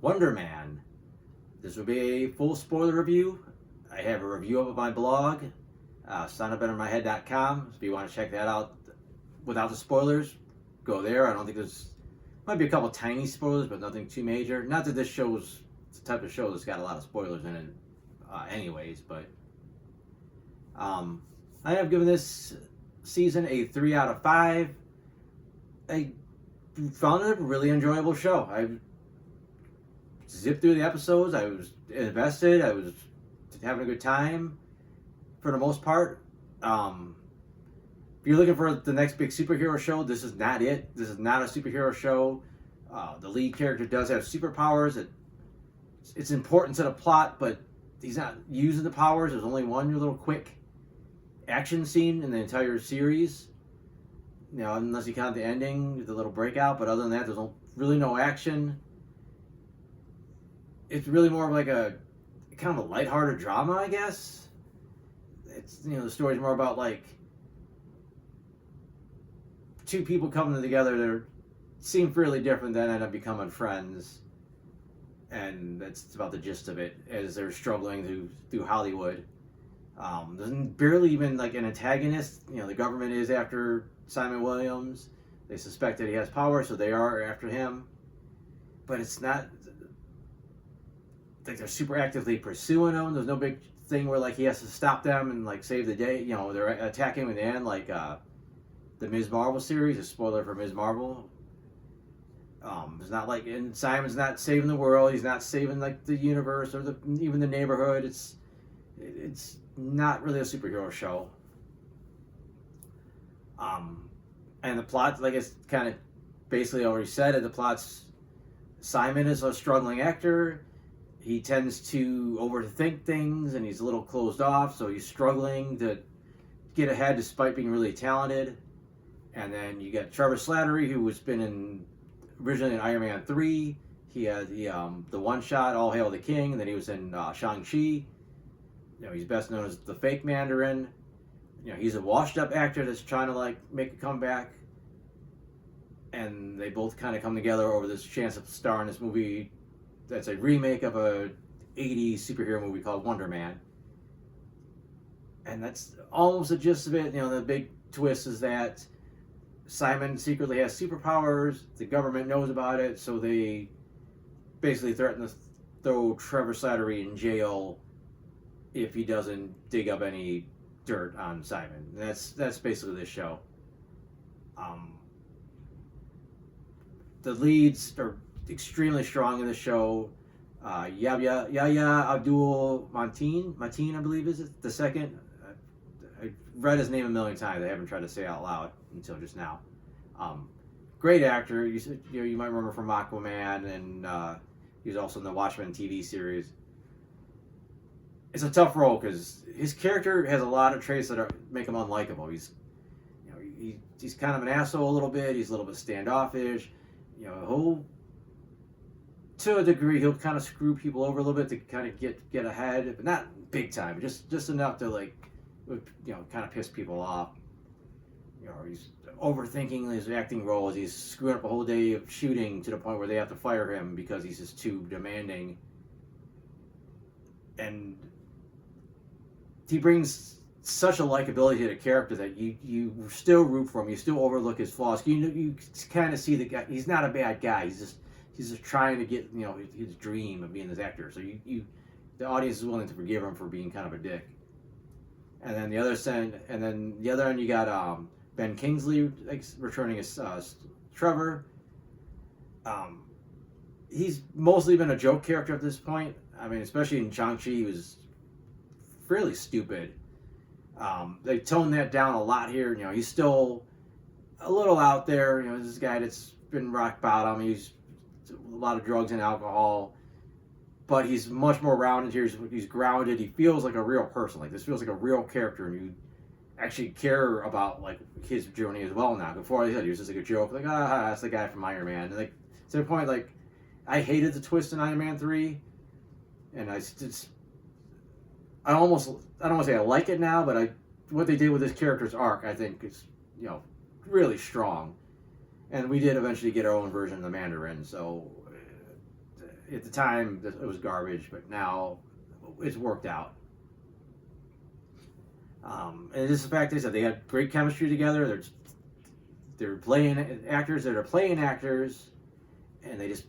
Wonder Man. This will be a full spoiler review. I have a review up on my blog, signupbettermyhead.com. If you want to check that out without the spoilers, go there. I don't think there's might be a couple tiny spoilers, but nothing too major. Not that this show's the type of show that's got a lot of spoilers in it, anyways. But I have given this season a 3 out of 5. I found it a really enjoyable show. I zipped through the episodes. I was invested. I was having a good time for the most part. If you're looking for the next big superhero show, this is not it. This is not a superhero show. The lead character does have superpowers. It's important to the plot, but he's not using the powers. There's only one little quick action scene in the entire series. You know, unless you count the ending, the little breakout. But other than that, there's really no action. It's really more of like a kind of a lighthearted drama, I guess. It's, you know, the story's more about like two people coming together that seem fairly different, then end up becoming friends, and that's about the gist of it. As they're struggling through Hollywood, there's barely even like an antagonist. You know, the government is after Simon Williams. They suspect that he has power, so they are after him. But it's not like they're super actively pursuing him. There's no big thing where like he has to stop them and like save the day. You know, they're attacking him in the end, like the Ms. Marvel series. A spoiler for Ms. Marvel. It's not like, and Simon's not saving the world. He's not saving like the universe or even the neighborhood. It's not really a superhero show. And the plot, like it's kind of basically already said it. The plot's Simon is a struggling actor. He tends to overthink things, and he's a little closed off. So he's struggling to get ahead despite being really talented. And then you got Trevor Slattery, who was been originally in Iron Man 3. He had the one shot, All Hail the King, and then he was in Shang-Chi. You know, he's best known as the fake Mandarin. You know, he's a washed up actor that's trying to like make a comeback. And they both kind of come together over this chance of starring this movie that's a remake of a 80s superhero movie called Wonder Man. And that's almost the gist of it. You know, the big twist is that Simon secretly has superpowers. The government knows about it, so they basically threaten to throw Trevor Slattery in jail if he doesn't dig up any dirt on Simon. And that's basically this show. The leads are extremely strong in the show. Yahya Abdul Mateen, I believe is it the second. I read his name a million times. I haven't tried to say it out loud until just now. Great actor. You might remember from Aquaman, and he was also in the Watchmen TV series. It's a tough role because his character has a lot of traits that make him unlikable. He's kind of an asshole a little bit. He's a little bit standoffish. You know, to a degree, he'll kind of screw people over a little bit to kind of get ahead, but not big time. Just enough to like, you know, kind of piss people off. You know, he's overthinking his acting roles. He's screwing up a whole day of shooting to the point where they have to fire him because he's just too demanding. And he brings such a likability to the character that you still root for him. You still overlook his flaws. You kind of see the guy. He's not a bad guy. He's just trying to get, you know, his dream of being this actor. So the audience is willing to forgive him for being kind of a dick. And then the other end, you got Ben Kingsley returning as Trevor. He's mostly been a joke character at this point. I mean, especially in Shang-Chi, he was fairly stupid. They toned that down a lot here. You know, he's still a little out there. You know, this guy that's been rock bottom. He's a lot of drugs and alcohol, but he's much more rounded here. He's grounded. He feels like a real person. Like this feels like a real character, and you actually care about like his journey as well now. Before I said he was just like a joke, like that's the guy from Iron Man. And like to the point, like I hated the twist in Iron Man 3, and I don't want to say I like it now, but what they did with this character's arc, I think is, you know, really strong. And we did eventually get our own version of the Mandarin, so at the time it was garbage, but now it's worked out. And just the fact is that they had great chemistry together. They're playing actors that are playing actors, and they just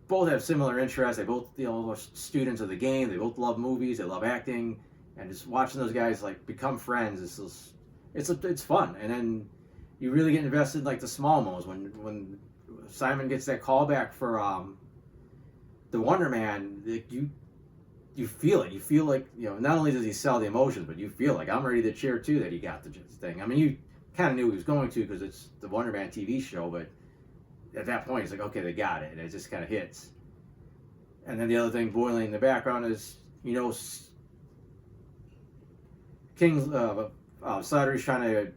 both have similar interests. They both, are students of the game. They both love movies. They love acting, and just watching those guys like become friends it's fun. And then you really get invested in like the small moments when Simon gets that call back for the Wonder Man. You feel it. You feel like, not only does he sell the emotions, but you feel like I'm ready to cheer too that he got the thing. I mean, you kind of knew he was going to because it's the Wonder Man TV show, but at that point, it's like, okay, they got it, and it just kind of hits. And then the other thing boiling in the background is, King's Slattery's trying to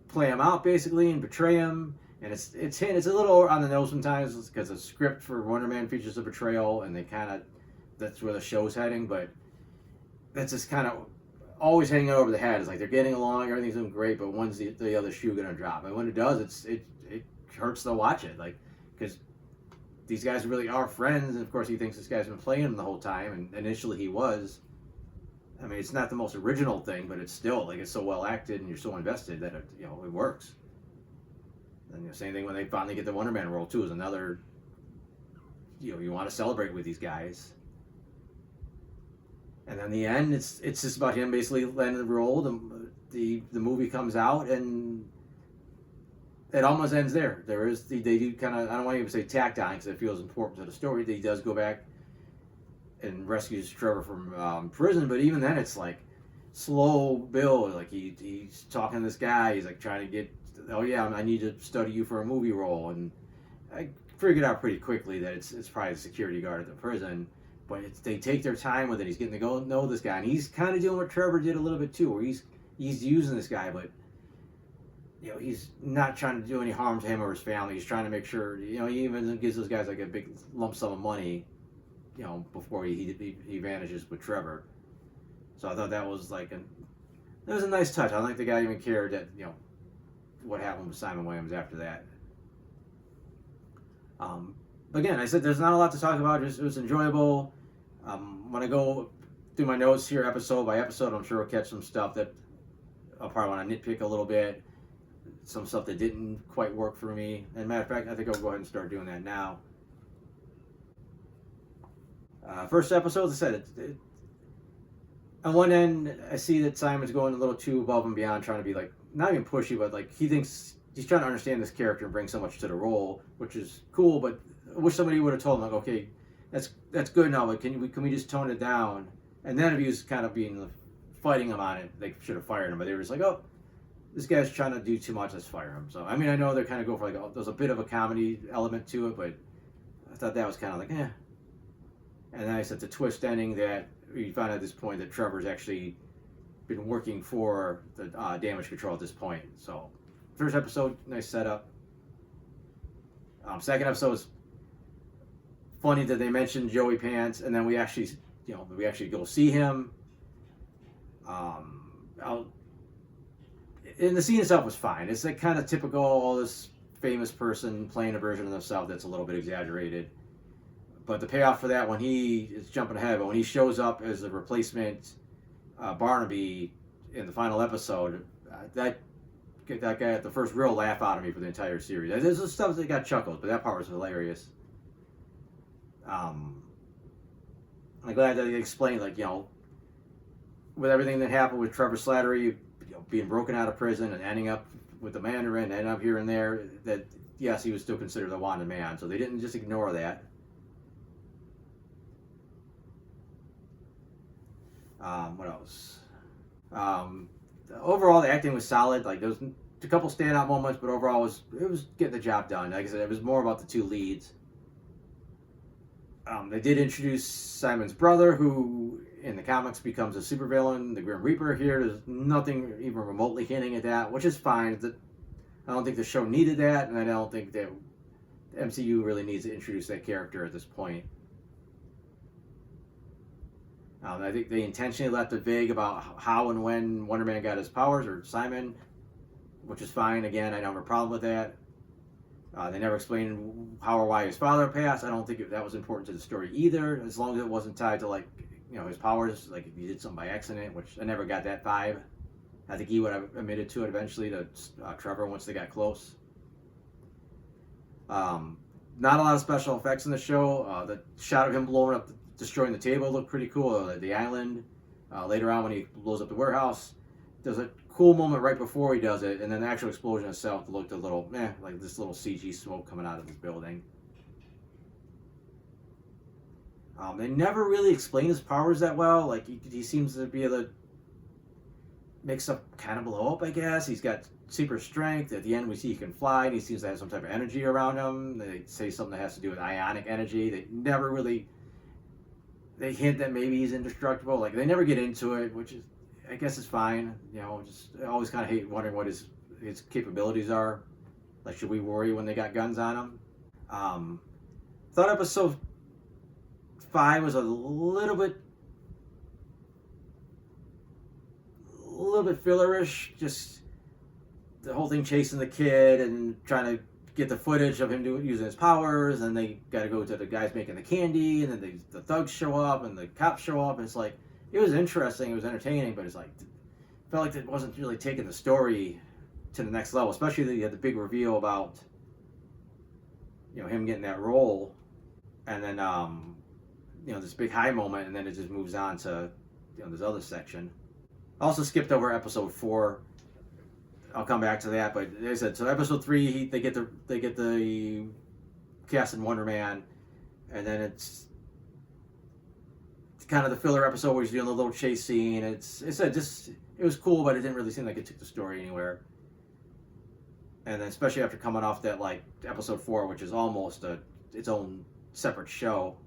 play him out basically and betray him, and it's a little on the nose sometimes because the script for Wonder Man features a betrayal, and that's where the show's heading, but that's just kind of always hanging over the head. It's like they're getting along, everything's doing great, but when's the other shoe gonna drop? And when it does, it hurts to watch it, like, because these guys really are friends, and of course he thinks this guy's been playing him the whole time, and initially he was. I mean, it's not the most original thing, but it's still like it's so well acted, and you're so invested that it works. And the same thing when they finally get the Wonder Man role too is another. You want to celebrate with these guys. And then the end, it's just about him basically landing the role. The movie comes out, and it almost ends there. They do kind of, I don't want to even say tacked on because it feels important to the story. He does go back and rescues Trevor from prison, but even then it's like slow build. Like he's talking to this guy. He's like trying to get, oh yeah, I need to study you for a movie role, and I figured out pretty quickly that it's probably the security guard at the prison. But they take their time with it. He's getting to go know this guy, and he's kind of doing what Trevor did a little bit too, where he's using this guy, but he's not trying to do any harm to him or his family. He's trying to make sure, he even gives those guys like a big lump sum of money, before he vanishes with Trevor. So I thought that was like it was a nice touch. I don't think the guy even cared that what happened with Simon Williams after that. Again, I said there's not a lot to talk about. It was enjoyable. When I go through my notes here, episode by episode, I'm sure I'll catch some stuff that I'll probably want to nitpick a little bit. Some stuff that didn't quite work for me. And matter of fact, I think I'll go ahead and start doing that now. First episode, as I said, on one end, I see that Simon's going a little too above and beyond, trying to be like, not even pushy, but like he thinks he's trying to understand this character and bring so much to the role, which is cool, but I wish somebody would have told him, like, okay, that's good now, but can we just tone it down? And then if he was kind of fighting him on it, they should have fired him. But they were just like, oh, this guy's trying to do too much, let's fire him. So, I mean, I know they're kind of go for like, there's a bit of a comedy element to it, but I thought that was kind of like, eh. And then I said the twist ending that we found at this point that Trevor's actually been working for the damage control at this point. So, first episode, nice setup. Second episode was funny that they mentioned Joey Pants, and then we actually go see him. And the scene itself was fine. It's like kind of typical, all this famous person playing a version of themselves that's a little bit exaggerated. But the payoff for that, when he is jumping ahead, but when he shows up as a replacement Barnaby in the final episode, that guy had the first real laugh out of me for the entire series. There's stuff that got chuckles, but that part was hilarious. I'm glad that they explained, like, with everything that happened with Trevor Slattery, being broken out of prison and ending up with the Mandarin, ending up here and there, that yes, he was still considered the wanted man. So they didn't just ignore that. What else? Overall, the acting was solid. Like, there was a couple standout moments, but overall, it was getting the job done. Like I said, it was more about the two leads. They did introduce Simon's brother, who in the comics becomes a supervillain, the Grim Reaper. Here, there's nothing even remotely hinting at that, which is fine. I don't think the show needed that, and I don't think that the MCU really needs to introduce that character at this point. I think they intentionally left it vague about how and when Wonder Man got his powers, or Simon, which is fine. Again, I don't have a problem with that. They never explained how or why his father passed. I don't think that was important to the story either, as long as it wasn't tied to like, you know, his powers, like if he did something by accident, which I never got that vibe. I think he would have admitted to it eventually to Trevor once they got close. Not a lot of special effects in the show. The shot of him blowing up, destroying the table looked pretty cool. The island. Later on when he blows up the warehouse, there's a cool moment right before he does it, and then the actual explosion itself looked a little, like this little CG smoke coming out of his building. They never really explain his powers that well. Like he seems to be able to make stuff kind of blow up, I guess. He's got super strength. At the end, we see he can fly, and he seems to have some type of energy around him. They say something that has to do with ionic energy. They never really. They hint that maybe he's indestructible. Like they never get into it, which is, I guess, is fine. You know, just I always kind of hate wondering what his capabilities are. Like, should we worry when they got guns on him? Thought episode 5 was a little bit fillerish. Just the whole thing chasing the kid and trying to get the footage of him using his powers, and they got to go to the guys making the candy, and then the thugs show up and the cops show up, and it's like, it was interesting, it was entertaining, but it's like, felt like it wasn't really taking the story to the next level, especially that you had the big reveal about, you know, him getting that role, and then you know, this big high moment, and then it just moves on to, you know, this other section. I also skipped over episode 4. I'll come back to that, but as I said, so episode 3, they get the cast in Wonder Man, and then it's kind of the filler episode where he's doing a little chase scene. It was cool, but it didn't really seem like it took the story anywhere. And then especially after coming off that like episode 4, which is almost its own separate show.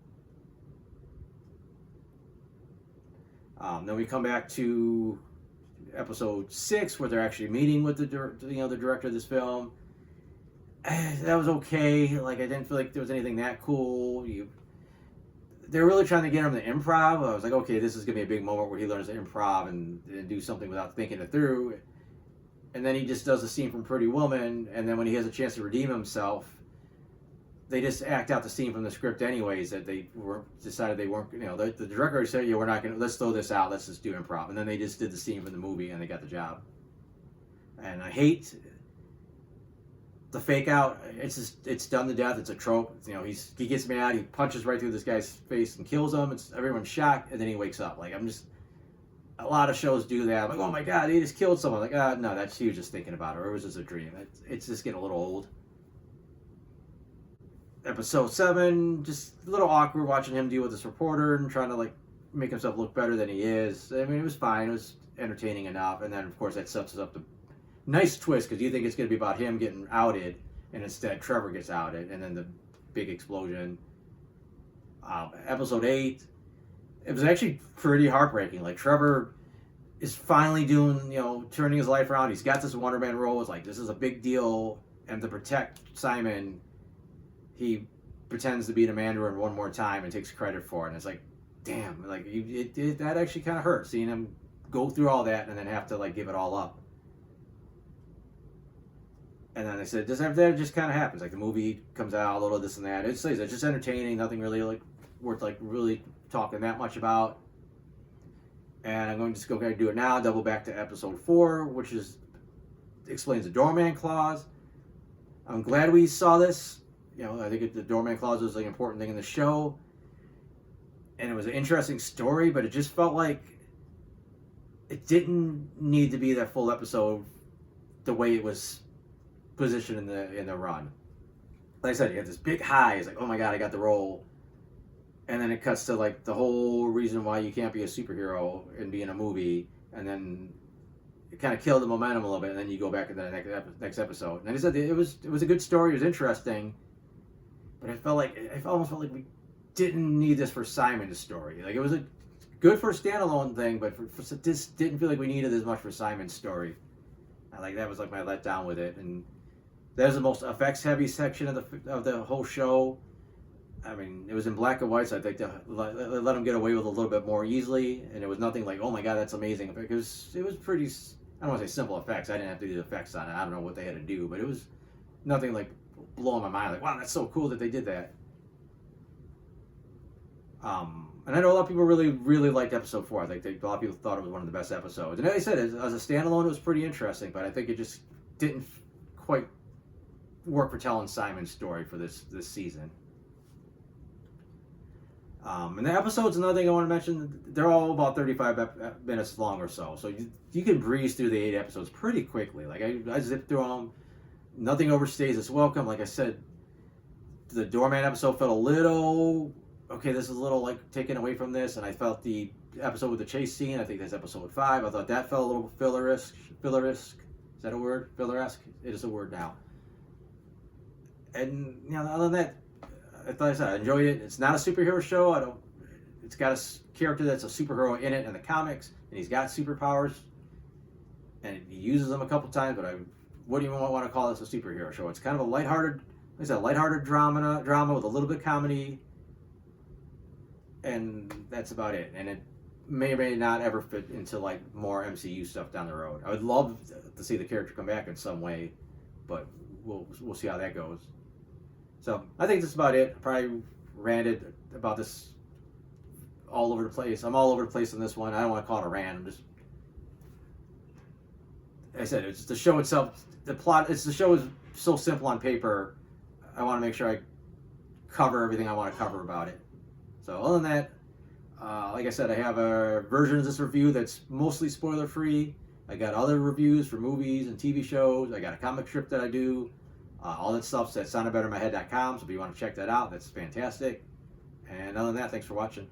Then we come back to episode 6, where they're actually meeting with the director of this film. That was okay. Like, I didn't feel like there was anything that cool. They're really trying to get him to improv. I was like, okay, this is gonna be a big moment where he learns to improv and do something without thinking it through. And then he just does the scene from Pretty Woman, and then when he has a chance to redeem himself, they just act out the scene from the script anyways, that they decided they weren't, you know, the director said, yeah, we're not going to, let's throw this out, let's just do improv. And then they just did the scene from the movie and they got the job. And I hate the fake out. It's done to death. It's a trope. You know, he gets mad, he punches right through this guy's face and kills him. Everyone's shocked, and then he wakes up. Like, a lot of shows do that. I'm like, oh my God, he just killed someone. Like, no, he was just thinking about it, or it was just a dream. It's just getting a little old. Episode 7, just a little awkward watching him deal with this reporter and trying to like make himself look better than he is. I mean, it was fine. It was entertaining enough. And then, of course, that sets us up the nice twist, because you think it's going to be about him getting outed, and instead Trevor gets outed, and then the big explosion. Episode 8, it was actually pretty heartbreaking. Like, Trevor is finally doing, you know, turning his life around. He's got this Wonder Man role. It's like, this is a big deal. And to protect Simon, he pretends to be the Mandarin one more time and takes credit for it. And it's like, damn, like that actually kind of hurt, seeing him go through all that and then have to like give it all up. And then they said, that just kind of happens. Like, the movie comes out, a little this and that. It's just entertaining, nothing really like worth like really talking that much about. And I'm going to just go ahead and do it now. Double back to episode 4, which explains the doorman clause. I'm glad we saw this. You know, I think the doorman clause was an important thing in the show, and it was an interesting story, but it just felt like it didn't need to be that full episode the way it was positioned in the run. Like I said, you had this big high. It's like, oh my God, I got the role. And then it cuts to like the whole reason why you can't be a superhero and be in a movie, and then it kind of killed the momentum a little bit, and then you go back to the next episode. And like I said, it was a good story. It was interesting. But I almost felt like we didn't need this for Simon's story. Like, it was good for a standalone thing, but for this didn't feel like we needed as much for Simon's story. That was like my letdown with it. And that was the most effects heavy section of the whole show. I mean, it was in black and white, so I think they let them get away with a little bit more easily. And it was nothing like, oh my God, that's amazing. It was pretty, I don't want to say simple effects. I didn't have to do the effects on it. I don't know what they had to do, but it was nothing like, blowing my mind. Like, wow, that's so cool that they did that. And I know a lot of people really, really liked episode 4. I think a lot of people thought it was one of the best episodes. And like I said, as a standalone, it was pretty interesting, but I think it just didn't quite work for telling Simon's story for this season. And the episodes, another thing I want to mention, they're all about 35 minutes long or so. So you can breeze through the 8 episodes pretty quickly. Like, I zipped through them. Nothing overstays its welcome. Like I said, the Doorman episode felt a little, okay, this is a little, like, taken away from this. And I felt the episode with the chase scene, I think that's episode 5. I thought that felt a little filler-esque. Is that a word? Filler-esque? It is a word now. And, you know, other than that, like I said, I enjoyed it. It's not a superhero show. It's got a character that's a superhero in it in the comics, and he's got superpowers, and he uses them a couple times. But I wouldn't even want to call this a superhero show. It's kind of a lighthearted, like I said, lighthearted drama with a little bit of comedy, and that's about it. And it may or may not ever fit into like more MCU stuff down the road. I would love to see the character come back in some way, but we'll see how that goes. So I think that's about it. I probably ranted about this all over the place. I'm all over the place on this one. I don't want to call it a rant. I'm just, like I said, it's the show itself. The plot. The show is so simple on paper. I want to make sure I cover everything I want to cover about it. So other than that, like I said, I have a version of this review that's mostly spoiler free. I got other reviews for movies and TV shows. I got a comic strip that I do. All that stuff's at soundedbettermyhead.com, so if you want to check that out, that's fantastic. And other than that, thanks for watching.